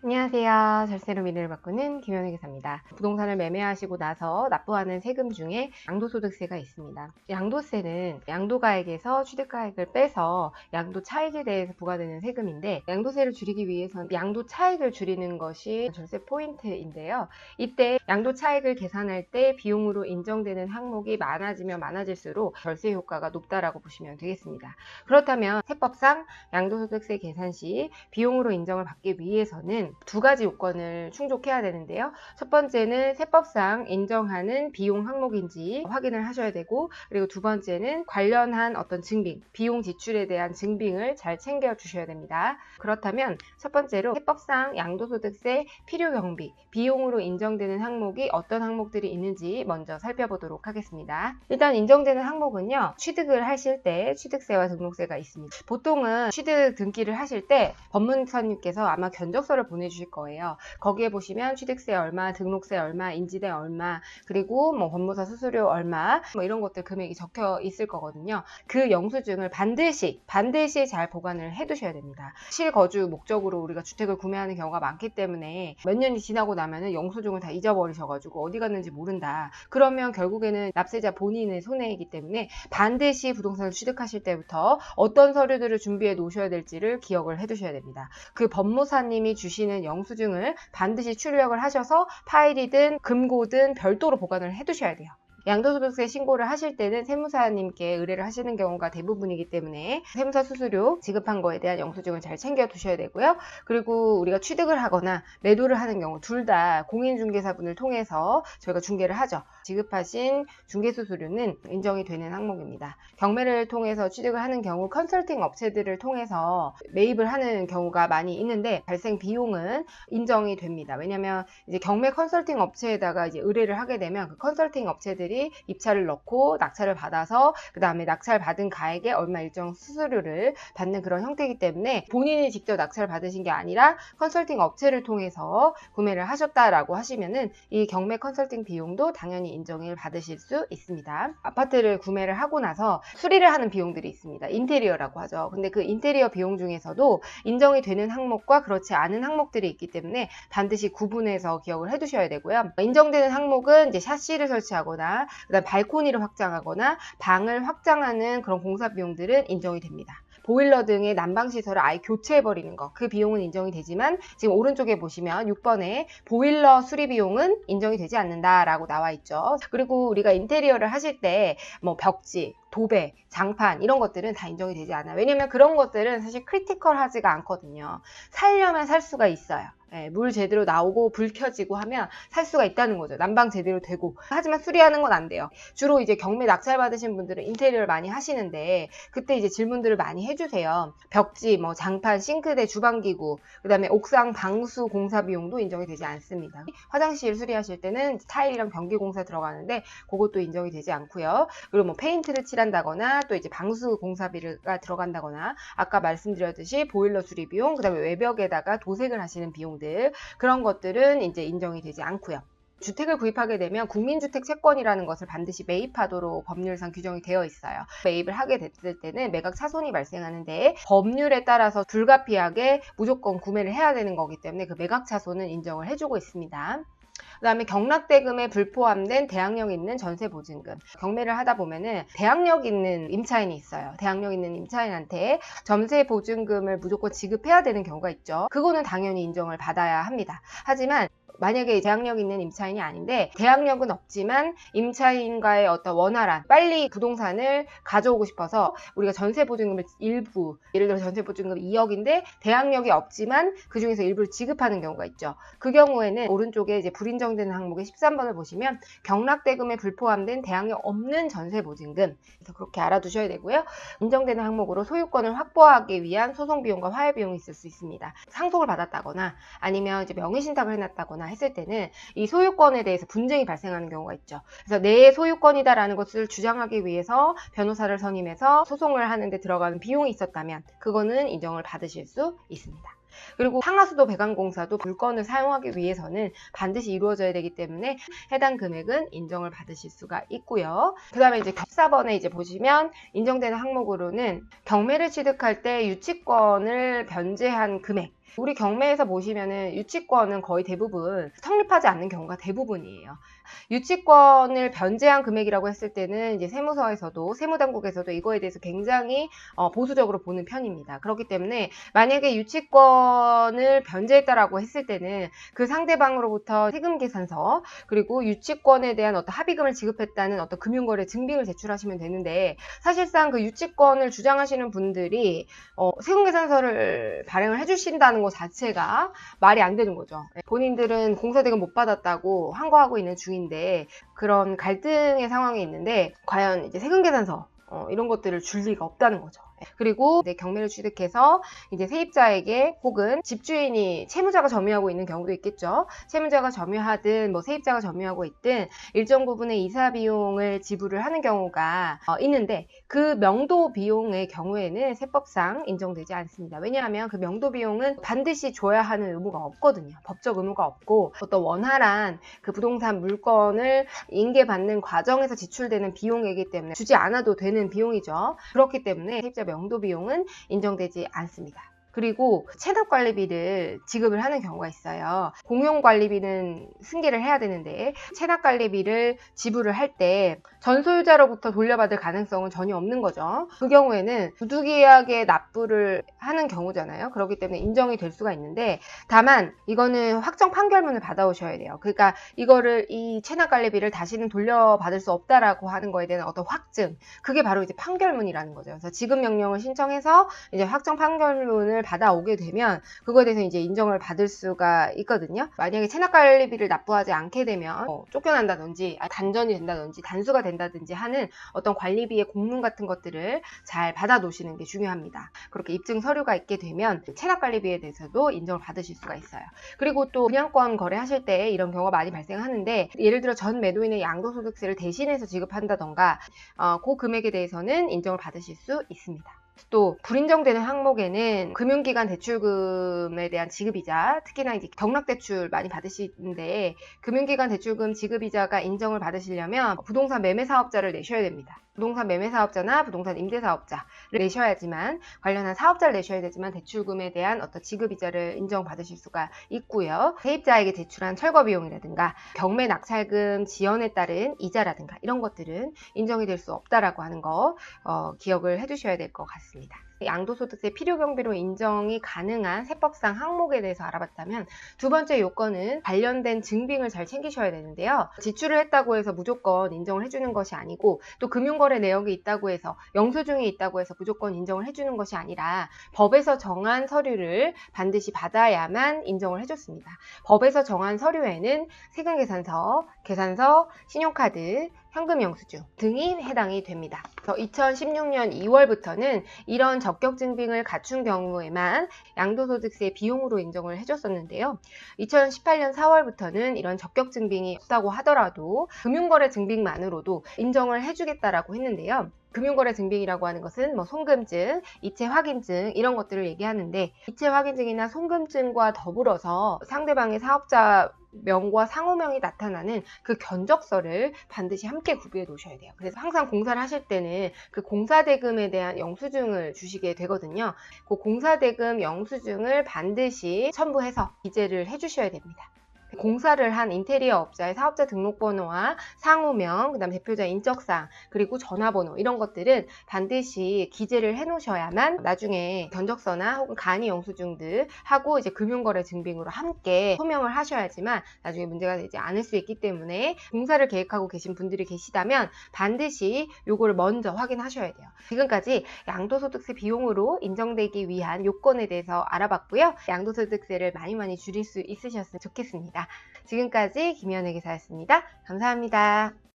안녕하세요. 절세로 미래를 바꾸는 김현우 기사입니다. 부동산을 매매하시고 나서 납부하는 세금 중에 양도소득세가 있습니다. 양도세는 양도가액에서 취득가액을 빼서 양도 차익에 대해서 부과되는 세금인데, 양도세를 줄이기 위해서는 양도 차익을 줄이는 것이 절세 포인트인데요. 이때 양도 차익을 계산할 때 비용으로 인정되는 항목이 많아지면 많아질수록 절세 효과가 높다라고 보시면 되겠습니다. 그렇다면 세법상 양도소득세 계산 시 비용으로 인정을 받기 위해서는 두 가지 요건을 충족해야 되는데요. 첫 번째는 세법상 인정하는 비용 항목인지 확인을 하셔야 되고, 그리고 두 번째는 관련한 어떤 증빙, 비용 지출에 대한 증빙을 잘 챙겨 주셔야 됩니다. 그렇다면 첫 번째로 세법상 양도소득세 필요 경비, 비용으로 인정되는 항목이 어떤 항목들이 있는지 먼저 살펴보도록 하겠습니다. 일단 인정되는 항목은요, 취득을 하실 때 취득세와 등록세가 있습니다. 보통은 취득 등기를 하실 때 법무사님께서 아마 견적서를 보내주실 거예요. 거기에 보시면 취득세 얼마, 등록세 얼마, 인지대 얼마, 그리고 법무사 수수료 얼마, 이런 것들 금액이 적혀 있을 거거든요. 그 영수증을 반드시 잘 보관을 해 두셔야 됩니다. 실거주 목적으로 우리가 주택을 구매하는 경우가 많기 때문에 몇 년이 지나고 나면은 영수증을 다 잊어버리셔가지고 어디 갔는지 모른다. 그러면 결국에는 납세자 본인의 손해이기 때문에 반드시 부동산을 취득하실 때부터 어떤 서류들을 준비해 놓으셔야 될지를 기억을 해 두셔야 됩니다. 그 법무사님이 주시는 영수증을 반드시 출력을 하셔서 파일이든 금고든 별도로 보관을 해 두셔야 돼요. 양도소득세 신고를 하실 때는 세무사님께 의뢰를 하시는 경우가 대부분이기 때문에 세무사 수수료 지급한 거에 대한 영수증을 잘 챙겨 두셔야 되고요. 그리고 우리가 취득을 하거나 매도를 하는 경우 둘 다 공인중개사분을 통해서 저희가 중개를 하죠. 지급하신 중개수수료는 인정이 되는 항목입니다. 경매를 통해서 취득을 하는 경우 컨설팅 업체들을 통해서 매입을 하는 경우가 많이 있는데 발생 비용은 인정이 됩니다. 왜냐하면 이제 경매 컨설팅 업체에다가 이제 의뢰를 하게 되면 그 컨설팅 업체들이 입찰을 넣고 낙찰을 받아서 그 다음에 낙찰 받은 가액에 얼마 일정 수수료를 받는 그런 형태이기 때문에 본인이 직접 낙찰 받으신 게 아니라 컨설팅 업체를 통해서 구매를 하셨다라고 하시면은 이 경매 컨설팅 비용도 당연히 인정을 받으실 수 있습니다. 아파트를 구매를 하고 나서 수리를 하는 비용들이 있습니다. 인테리어라고 하죠. 근데 그 인테리어 비용 중에서도 인정이 되는 항목과 그렇지 않은 항목들이 있기 때문에 반드시 구분해서 기억을 해 두셔야 되고요. 인정되는 항목은 이제 샤시를 설치하거나 그다음 발코니를 확장하거나 방을 확장하는 그런 공사 비용들은 인정이 됩니다. 보일러 등의 난방시설을 아예 교체해버리는 거, 그 비용은 인정이 되지만 지금 오른쪽에 보시면 6번에 보일러 수리 비용은 인정이 되지 않는다라고 나와 있죠. 그리고 우리가 인테리어를 하실 때 벽지, 도배, 장판 이런 것들은 다 인정이 되지 않아요. 왜냐면 그런 것들은 사실 크리티컬하지가 않거든요. 살려면 살 수가 있어요. 물 제대로 나오고 불 켜지고 하면 살 수가 있다는 거죠. 난방 제대로 되고. 하지만 수리하는 건 안 돼요. 주로 이제 경매 낙찰 받으신 분들은 인테리어를 많이 하시는데 그때 이제 질문들을 많이 해주세요. 벽지, 장판, 싱크대, 주방기구, 그 다음에 옥상 방수 공사 비용도 인정이 되지 않습니다. 화장실 수리하실 때는 타일이랑 변기 공사 들어가는데 그것도 인정이 되지 않고요. 그리고 페인트를 칠한다거나 또 이제 방수 공사비가 들어간다거나 아까 말씀드렸듯이 보일러 수리 비용, 그 다음에 외벽에다가 도색을 하시는 비용 그런 것들은 이제 인정이 되지 않고요. 주택을 구입하게 되면 국민주택 채권이라는 것을 반드시 매입하도록 법률상 규정이 되어 있어요. 매입을 하게 됐을 때는 매각 차손이 발생하는데 법률에 따라서 불가피하게 무조건 구매를 해야 되는 거기 때문에 그 매각 차손은 인정을 해주고 있습니다. 그 다음에 경락대금에 불포함된 대항력 있는 전세보증금. 경매를 하다 보면은 대항력 있는 임차인이 있어요. 대항력 있는 임차인한테 전세보증금을 무조건 지급해야 되는 경우가 있죠. 그거는 당연히 인정을 받아야 합니다. 하지만 만약에 대항력 있는 임차인이 아닌데 대항력은 없지만 임차인과의 어떤 원활한 빨리 부동산을 가져오고 싶어서 우리가 전세보증금을 일부, 예를 들어 전세보증금 2억인데 대항력이 없지만 그 중에서 일부를 지급하는 경우가 있죠. 그 경우에는 오른쪽에 이제 불인정되는 항목의 13번을 보시면 경락대금에 불포함된 대항력 없는 전세보증금, 그래서 그렇게 알아두셔야 되고요. 인정되는 항목으로 소유권을 확보하기 위한 소송비용과 화해비용이 있을 수 있습니다. 상속을 받았다거나 아니면 이제 명의신탁을 해놨다거나 했을 때는 이 소유권에 대해서 분쟁이 발생하는 경우가 있죠. 그래서 내 소유권이다라는 것을 주장하기 위해서 변호사를 선임해서 소송을 하는데 들어가는 비용이 있었다면 그거는 인정을 받으실 수 있습니다. 그리고 상하수도 배관공사도 물건을 사용하기 위해서는 반드시 이루어져야 되기 때문에 해당 금액은 인정을 받으실 수가 있고요. 그 다음에 이제 14번에 이제 보시면 인정되는 항목으로는 경매를 취득할 때 유치권을 변제한 금액, 우리 경매에서 보시면은 유치권은 거의 대부분 성립하지 않는 경우가 대부분이에요. 유치권을 변제한 금액이라고 했을 때는 이제 세무서에서도 세무당국에서도 이거에 대해서 굉장히 보수적으로 보는 편입니다. 그렇기 때문에 만약에 유치권을 변제했다라고 했을 때는 그 상대방으로부터 세금 계산서 그리고 유치권에 대한 어떤 합의금을 지급했다는 어떤 금융거래 증빙을 제출하시면 되는데, 사실상 그 유치권을 주장하시는 분들이 세금 계산서를 발행을 해주신다는 것 자체가 말이 안 되는 거죠. 본인들은 공사대금 못 받았다고 항거하고 있는 중인데 그런 갈등의 상황이 있는데 과연 이제 세금 계산서 이런 것들을 줄 리가 없다는 거죠. 그리고 이제 경매를 취득해서 이제 세입자에게 혹은 집주인이 채무자가 점유하고 있는 경우도 있겠죠. 채무자가 점유하든 뭐 세입자가 점유하고 있든 일정 부분의 이사 비용을 지불을 하는 경우가 있는데, 그 명도 비용의 경우에는 세법상 인정되지 않습니다. 왜냐하면 그 명도 비용은 반드시 줘야 하는 의무가 없거든요. 법적 의무가 없고 어떤 원활한 그 부동산 물건을 인계받는 과정에서 지출되는 비용이기 때문에 주지 않아도 되는 비용이죠. 그렇기 때문에 세입자 명도 비용은 인정되지 않습니다. 그리고 체납관리비를 지급을 하는 경우가 있어요. 공용관리비는 승계를 해야 되는데 체납관리비를 지불을 할 때 전소유자로부터 돌려받을 가능성은 전혀 없는 거죠. 그 경우에는 부득이하게 납부를 하는 경우잖아요. 그렇기 때문에 인정이 될 수가 있는데, 다만 이거는 확정 판결문을 받아오셔야 돼요. 그러니까 이거를 이 체납관리비를 다시는 돌려받을 수 없다라고 하는 거에 대한 어떤 확증, 그게 바로 이제 판결문이라는 거죠. 그래서 지급명령을 신청해서 이제 확정 판결문을 받아오게 되면 그거에 대해서 이제 인정을 받을 수가 있거든요. 만약에 체납관리비를 납부하지 않게 되면 쫓겨난다든지 단전이 된다든지 단수가 된다든지 하는 어떤 관리비의 공문 같은 것들을 잘 받아 놓으시는 게 중요합니다. 그렇게 입증 서류가 있게 되면 체납관리비에 대해서도 인정을 받으실 수가 있어요. 그리고 또 분양권 거래하실 때 이런 경우가 많이 발생하는데, 예를 들어 전 매도인의 양도소득세를 대신해서 지급한다던가 그 금액에 대해서는 인정을 받으실 수 있습니다. 또 불인정되는 항목에는 금융기관 대출금에 대한 지급이자, 특히나 이제 경락대출 많이 받으시는데 금융기관 대출금 지급이자가 인정을 받으시려면 부동산 매매사업자를 내셔야 됩니다. 부동산 매매사업자나 부동산 임대사업자를 내셔야지만, 관련한 사업자를 내셔야 되지만 대출금에 대한 어떤 지급이자를 인정받으실 수가 있고요. 세입자에게 제출한 철거비용이라든가 경매 낙찰금 지연에 따른 이자라든가 이런 것들은 인정이 될 수 없다라고 하는 거 기억을 해두셔야 될 것 같습니다. 양도소득세 필요경비로 인정이 가능한 세법상 항목에 대해서 알아봤다면, 두 번째 요건은 관련된 증빙을 잘 챙기셔야 되는데요. 지출을 했다고 해서 무조건 인정을 해주는 것이 아니고, 또 금융거래 내역이 있다고 해서 영수증이 있다고 해서 무조건 인정을 해주는 것이 아니라 법에서 정한 서류를 반드시 받아야만 인정을 해줬습니다. 법에서 정한 서류에는 세금계산서, 계산서, 신용카드, 현금 영수증 등이 해당이 됩니다. 2016년 2월부터는 이런 적격 증빙을 갖춘 경우에만 양도소득세 비용으로 인정을 해줬었는데요. 2018년 4월부터는 이런 적격 증빙이 없다고 하더라도 금융거래 증빙만으로도 인정을 해주겠다라고 했는데요. 금융거래 증빙이라고 하는 것은 뭐 송금증, 이체 확인증 이런 것들을 얘기하는데, 이체 확인증이나 송금증과 더불어서 상대방의 사업자 명과 상호명이 나타나는 그 견적서를 반드시 함께 구비해 놓으셔야 돼요. 그래서 항상 공사를 하실 때는 그 공사대금에 대한 영수증을 주시게 되거든요. 그 공사대금 영수증을 반드시 첨부해서 기재를 해주셔야 됩니다. 공사를 한 인테리어 업자의 사업자 등록번호와 상호명, 그다음 대표자 인적사항, 그리고 전화번호 이런 것들은 반드시 기재를 해 놓으셔야만 나중에 견적서나 혹은 간이 영수증들 하고 이제 금융거래 증빙으로 함께 소명을 하셔야지만 나중에 문제가 되지 않을 수 있기 때문에, 공사를 계획하고 계신 분들이 계시다면 반드시 요거를 먼저 확인하셔야 돼요. 지금까지 양도소득세 비용으로 인정되기 위한 요건에 대해서 알아봤고요. 양도소득세를 많이 줄일 수 있으셨으면 좋겠습니다. 지금까지 김희연의 기사였습니다. 감사합니다.